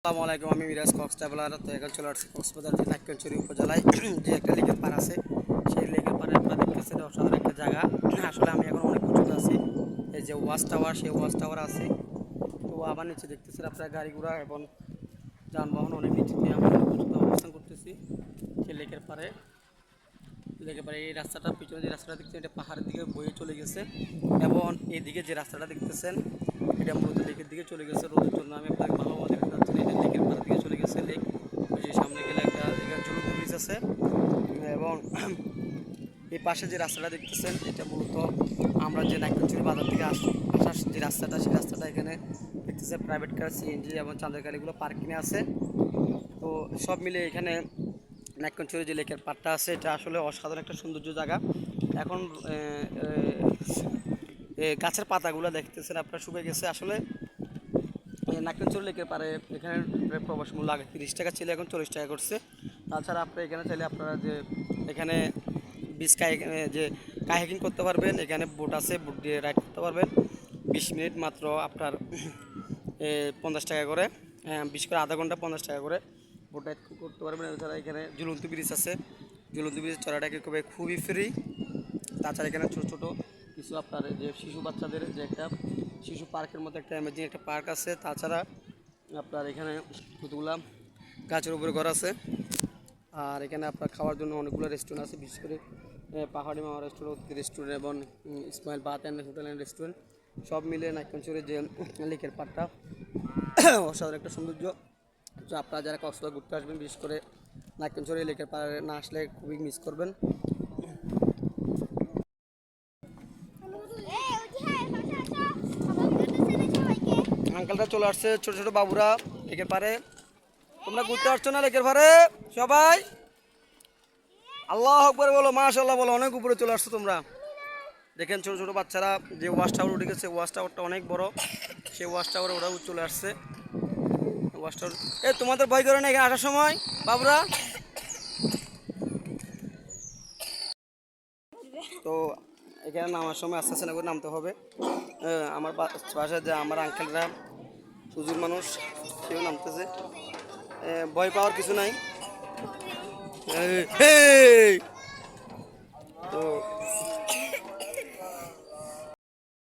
আসসালামু আলাইকুম, আমি মিরাজ কক্স ট্রাভেলার। তো এখন চলে আসছি কক্সবাজার যে নাক্কনছড়ি উপজেলায় যে একটা লেকের পাড় আছে, সেই লেকের পাড়ে আপনারা দেখতেছেন অসাধারণ একটা জায়গা। আসলে আমি এখন অনেক উঁচুতে আছি, এই যে ওয়াচ টাওয়ার, সেই ওয়াচ টাওয়ার আছে। তো আবার নিচে দেখতেছেন আপনার গাড়ি ঘোড়া এবং যানবাহন অনেক নিচেতে আমরা উঁচুতে অবস্থান করতেছি সেই লেকের পাড়ে। এই রাস্তাটার পিছনে যে রাস্তাটা দেখছেন এটা পাহাড়ের দিকে বয়ে চলে গেছে, এবং এইদিকে যে রাস্তাটা দেখতেছেন এটা মূলত লেকের দিকে চলে গেছে। রোদের জন্য আমি আপনাকে ভালোভাবে দেখতে পাচ্ছেন, এটা লেকের পাড়ের দিকে চলে গেছে লেক। ওই যে সামনে গেলে একটা এখানে ঝুলন্ত ব্রিজ আছে, এবং এই পাশে যে রাস্তাটা দেখতেছেন এটা মূলত আমরা যে নাক্কনছড়ি বাজার থেকে আসার যে রাস্তাটা, সেই রাস্তাটা এখানে দেখতেছে প্রাইভেট কার, সিএনজি এবং চাঁদের গাড়িগুলো পার্কিংয়ে আছে। তো সব মিলে এখানে নাক্কনছড়ি যে লেকের পাড়টা আছে এটা আসলে অসাধারণ একটা সৌন্দর্য জায়গা। এখন গাছের পাতাগুলো দেখতেছেন আপনারা শুকিয়ে গেছে। আসলে নাক্কনছড়ি লেকের পাড়ে এখানে প্রবেশ মূল্য আগে 30 টাকা ছিল, এখন 40 টাকা করছে। তাছাড়া আপনারা এখানে চাইলে আপনারা যে এখানে বিচ যে কায়াকিং করতে পারবেন, এখানে বোট আছে, বোট দিয়ে রাইড করতে পারবেন 20 মিনিট মাত্র আপনার 50 টাকা করে, বিশেষ করে আধা ঘন্টা 50 টাকা করে বোট রাইড করতে পারবেন। এছাড়া এখানে ঝুলন্ত ব্রিজ আছে, ঝুলন্ত ব্রিজ চড়াটা খুবই ফ্রি। তাছাড়া এখানে ছোটো ছোটো কিছু আপনার যে শিশু বাচ্চাদের যে একটা শিশু পার্কের মতো একটা অ্যামেজিং একটা পার্ক আছে। তাছাড়া আপনার এখানে কতগুলা গাছের উপরে ঘর আছে, আর এখানে আপনার খাওয়ার জন্য অনেকগুলো রেস্টুরেন্ট আছে, বিশেষ করে পাহাড়ি মামা রেস্টুরেন্ট এবং Ismail Baat and hotel and restaurant সব মিলে নাক্কনছড়ির যে লেকের পাড়টা অসাধারণ একটা সৌন্দর্য। তো আপনারা যারা কক্সবাজার ঘুরতে আসবেন, বিশেষ করে নাক্কনছড়ি লেকের পাড়ে না আসলে খুবই মিস করবেন। আঙ্কেলটা চলে আসছে, ছোট ছোট বাবুরা লেকের পাড়ে। তোমরা ঘুরতে আসছো না লেকের পাড়ে সবাই? আল্লাহ আকবার বলো, মাশাআল্লাহ বলো, অনেক উপরে চলে আসছো তোমরা। দেখেন ছোট ছোট বাচ্চারা যে ওয়াচ টাওয়ার উঠে গেছে, ওয়াচ টাওয়ারটা অনেক বড়, সেই ওয়াচ টাওয়ারে ওরাও চলে আসছে। ওয়াচ টাওয়ার তোমাদের ভয় করে না এখানে আসার সময় বাবুরা? তো এখানে নামার সময় আস্তে আস্তে করে নামতে হবে। আমার বাসায় যে আমার আঙ্কেলরা হুজুর মানুষ, কেউ নামতেছে, ভয় পাওয়ার কিছু নাই। তো